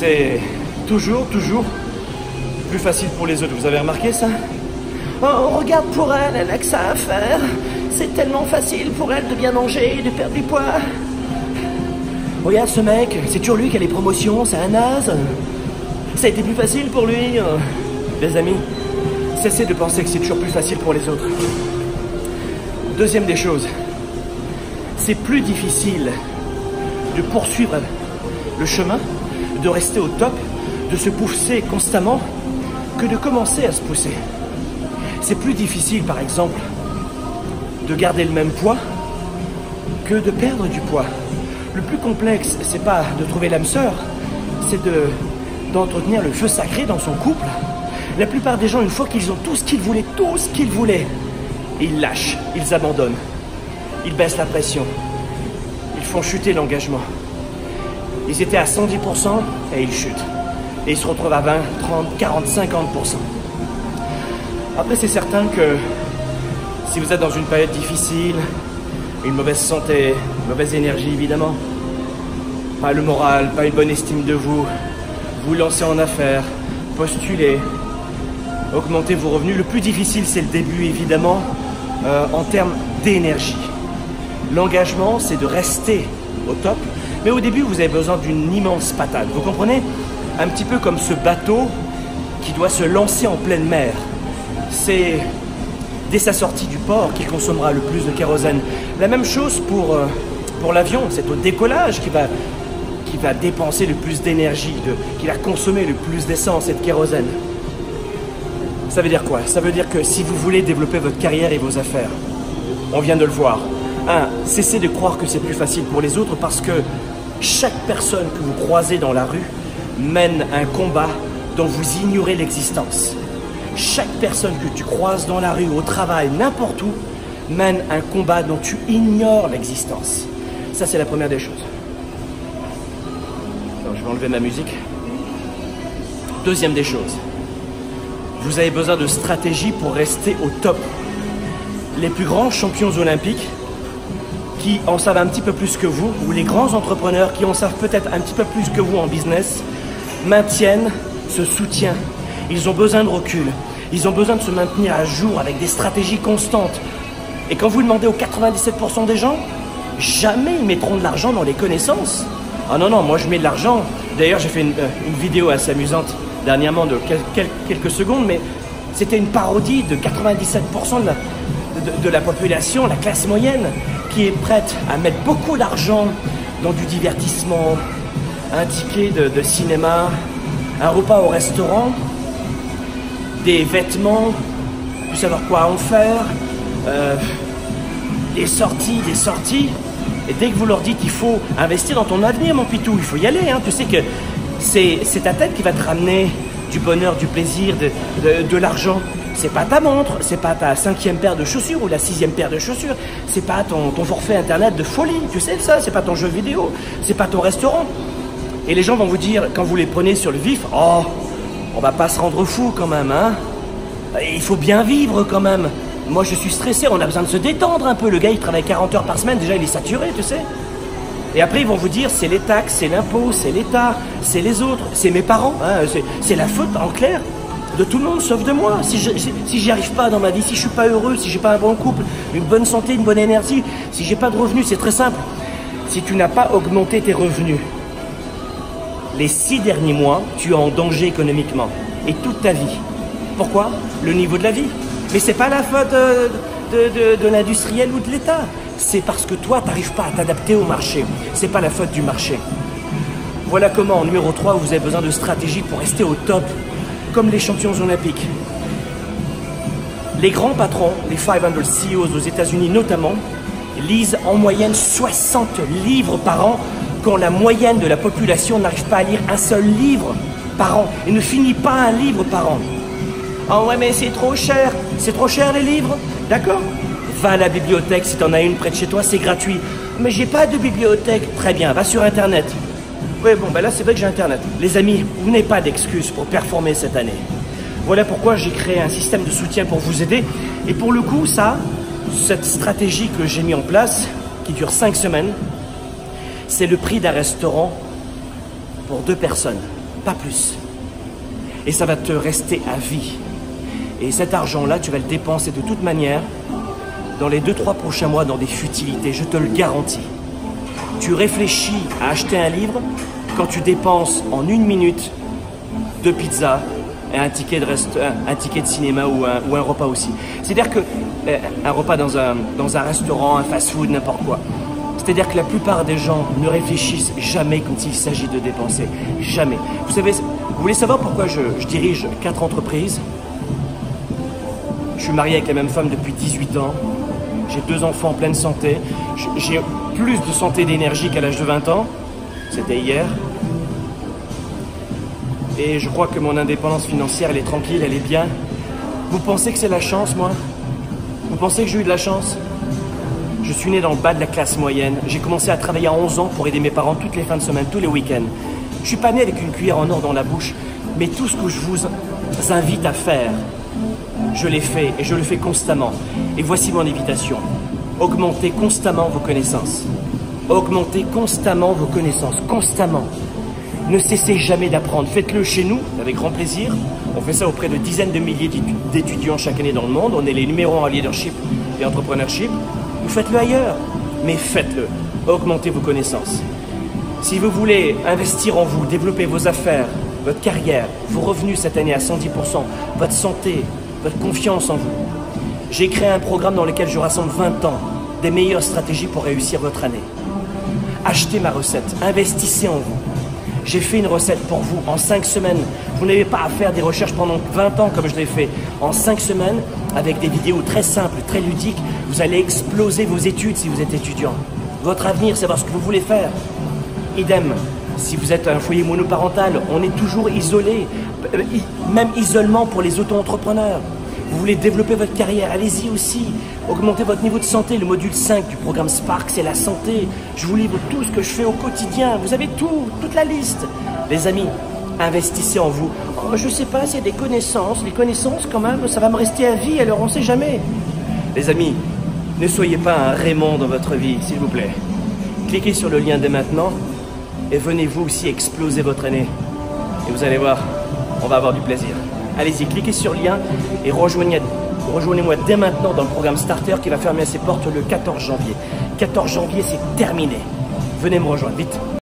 C'est toujours plus facile pour les autres. Vous avez remarqué ça? Oh, regarde pour elle, elle a que ça à faire. C'est tellement facile pour elle de bien manger et de perdre du poids. Regarde ce mec, c'est toujours lui qui a les promotions, c'est un naze. Ça a été plus facile pour lui. Les amis, cessez de penser que c'est toujours plus facile pour les autres. Deuxième des choses, c'est plus difficile de poursuivre le chemin, de rester au top, de se pousser constamment, que de commencer à se pousser. C'est plus difficile, par exemple, de garder le même poids que de perdre du poids. Le plus complexe, c'est pas de trouver l'âme sœur, c'est d'entretenir le feu sacré dans son couple. La plupart des gens, une fois qu'ils ont tout ce qu'ils voulaient, ils lâchent, ils abandonnent, ils baissent la pression, ils font chuter l'engagement. Ils étaient à 110% et ils chutent. Et ils se retrouvent à 20, 30, 40, 50%. Après, c'est certain que si vous êtes dans une période difficile, une mauvaise santé, une mauvaise énergie évidemment, pas le moral, pas une bonne estime de vous, vous lancez en affaires, postulez, augmentez vos revenus. Le plus difficile, c'est le début évidemment, en termes d'énergie. L'engagement, c'est de rester au top, mais au début, vous avez besoin d'une immense patate. Vous comprenez? Un petit peu comme ce bateau qui doit se lancer en pleine mer. C'est dès sa sortie du port qu'il consommera le plus de kérosène. La même chose pour l'avion, c'est au décollage qui va dépenser le plus d'énergie, qui va consommer le plus d'essence et de kérosène. Ça veut dire quoi? Ça veut dire que si vous voulez développer votre carrière et vos affaires, on vient de le voir. Cessez de croire que c'est plus facile pour les autres parce que chaque personne que vous croisez dans la rue mène un combat dont vous ignorez l'existence. Chaque personne que tu croises dans la rue, au travail, n'importe où, mène un combat dont tu ignores l'existence. Ça, c'est la première des choses. Alors, je vais enlever ma musique. Deuxième des choses, vous avez besoin de stratégie pour rester au top. Les plus grands champions olympiques qui en savent un petit peu plus que vous, ou les grands entrepreneurs qui en savent peut-être un petit peu plus que vous en business, maintiennent ce soutien. Ils ont besoin de recul. Ils ont besoin de se maintenir à jour avec des stratégies constantes. Et quand vous demandez aux 97% des gens, jamais ils mettront de l'argent dans les connaissances. Ah non, non, moi je mets de l'argent. D'ailleurs, j'ai fait une vidéo assez amusante dernièrement de quelques secondes, mais c'était une parodie de 97% de la population, la classe moyenne, qui est prête à mettre beaucoup d'argent dans du divertissement, un ticket de cinéma, un repas au restaurant, des vêtements, plus savoir quoi en faire, des sorties. Et dès que vous leur dites il faut investir dans ton avenir, mon pitou, il faut y aller. Hein. Tu sais que c'est ta tête qui va te ramener du bonheur, du plaisir, de l'argent. C'est pas ta montre, c'est pas ta 5e paire de chaussures ou la 6e paire de chaussures, c'est pas ton forfait internet de folie, tu sais ça, c'est pas ton jeu vidéo, c'est pas ton restaurant. Et les gens vont vous dire, quand vous les prenez sur le vif, oh, on va pas se rendre fou quand même, hein. Il faut bien vivre quand même. Moi je suis stressé, on a besoin de se détendre un peu. Le gars il travaille 40 heures par semaine, déjà il est saturé, tu sais. Et après ils vont vous dire, c'est les taxes, c'est l'impôt, c'est l'État, c'est les autres, c'est mes parents, hein, c'est la faute en clair de tout le monde sauf de moi. Si j'y arrive pas dans ma vie, si je suis pas heureux, si j'ai pas un bon couple, une bonne santé, une bonne énergie, si j'ai pas de revenus, c'est très simple. Si tu n'as pas augmenté tes revenus, les 6 derniers mois, tu es en danger économiquement. Et toute ta vie. Pourquoi? Le niveau de la vie. Mais c'est pas la faute de l'industriel ou de l'État. C'est parce que toi, tu n'arrives pas à t'adapter au marché. C'est pas la faute du marché. Voilà comment, en numéro 3, vous avez besoin de stratégie pour rester au top, comme les champions olympiques. Les grands patrons, les 500 CEOs aux États-Unis notamment, lisent en moyenne 60 livres par an, quand la moyenne de la population n'arrive pas à lire un seul livre par an et ne finit pas un livre par an. Ah ouais, mais c'est trop cher. C'est trop cher les livres? D'accord. Va à la bibliothèque, si t'en as une près de chez toi, c'est gratuit. Mais j'ai pas de bibliothèque. Très bien, va sur Internet. Oui, bon, ben là, c'est vrai que j'ai Internet. Les amis, vous n'avez pas d'excuses pour performer cette année. Voilà pourquoi j'ai créé un système de soutien pour vous aider. Et pour le coup, cette stratégie que j'ai mis en place, qui dure 5 semaines, c'est le prix d'un restaurant pour 2 personnes. pas plus. Et ça va te rester à vie. Et cet argent-là, tu vas le dépenser de toute manière dans les 2-3 prochains mois dans des futilités, je te le garantis. Tu réfléchis à acheter un livre quand tu dépenses en 1 minute 2 pizzas et un ticket de cinéma ou un repas aussi. C'est-à-dire que un repas dans un restaurant, un fast-food, n'importe quoi. C'est-à-dire que la plupart des gens ne réfléchissent jamais quand il s'agit de dépenser. Jamais. Vous savez, vous voulez savoir pourquoi je dirige 4 entreprises? Je suis marié avec la même femme depuis 18 ans. J'ai 2 enfants en pleine santé. J'ai plus de santé et d'énergie qu'à l'âge de 20 ans. C'était hier. Et je crois que mon indépendance financière, elle est tranquille, elle est bien. Vous pensez que c'est la chance, moi? Vous pensez que j'ai eu de la chance? Je suis né dans le bas de la classe moyenne. J'ai commencé à travailler à 11 ans pour aider mes parents toutes les fins de semaine, tous les week-ends. Je suis pas né avec une cuillère en or dans la bouche. Mais tout ce que je vous invite à faire, je l'ai fait et je le fais constamment. Et voici mon invitation. Augmentez constamment vos connaissances. Augmentez constamment vos connaissances. Constamment. Ne cessez jamais d'apprendre. Faites-le chez nous, avec grand plaisir. On fait ça auprès de dizaines de milliers d'étudiants chaque année dans le monde. On est les numéros 1 en leadership et entrepreneurship. Vous faites-le ailleurs, mais faites-le. Augmentez vos connaissances. Si vous voulez investir en vous, développer vos affaires, votre carrière, vos revenus cette année à 110%, votre santé, votre confiance en vous, j'ai créé un programme dans lequel je rassemble 20 ans des meilleures stratégies pour réussir votre année. Achetez ma recette, investissez en vous. J'ai fait une recette pour vous en 5 semaines. Vous n'avez pas à faire des recherches pendant 20 ans comme je l'ai fait. En 5 semaines, avec des vidéos très simples, très ludiques, vous allez exploser vos études si vous êtes étudiant. Votre avenir, savoir ce que vous voulez faire. Idem, si vous êtes un foyer monoparental, on est toujours isolé. Même isolement pour les auto-entrepreneurs. Vous voulez développer votre carrière, allez-y aussi. Augmentez votre niveau de santé. Le module 5 du programme Spark, c'est la santé. Je vous livre tout ce que je fais au quotidien. Vous avez tout, toute la liste. Les amis, investissez en vous. Oh, je sais pas, c'est des connaissances. Les connaissances, quand même, ça va me rester à vie, alors on sait jamais. Les amis, ne soyez pas un Raymond dans votre vie, s'il vous plaît. Cliquez sur le lien dès maintenant et venez vous aussi exploser votre année. Et vous allez voir, on va avoir du plaisir. Allez-y, cliquez sur le lien et rejoignez-moi dès maintenant dans le programme Starter qui va fermer ses portes le 14 janvier. 14 janvier, c'est terminé. Venez me rejoindre, vite.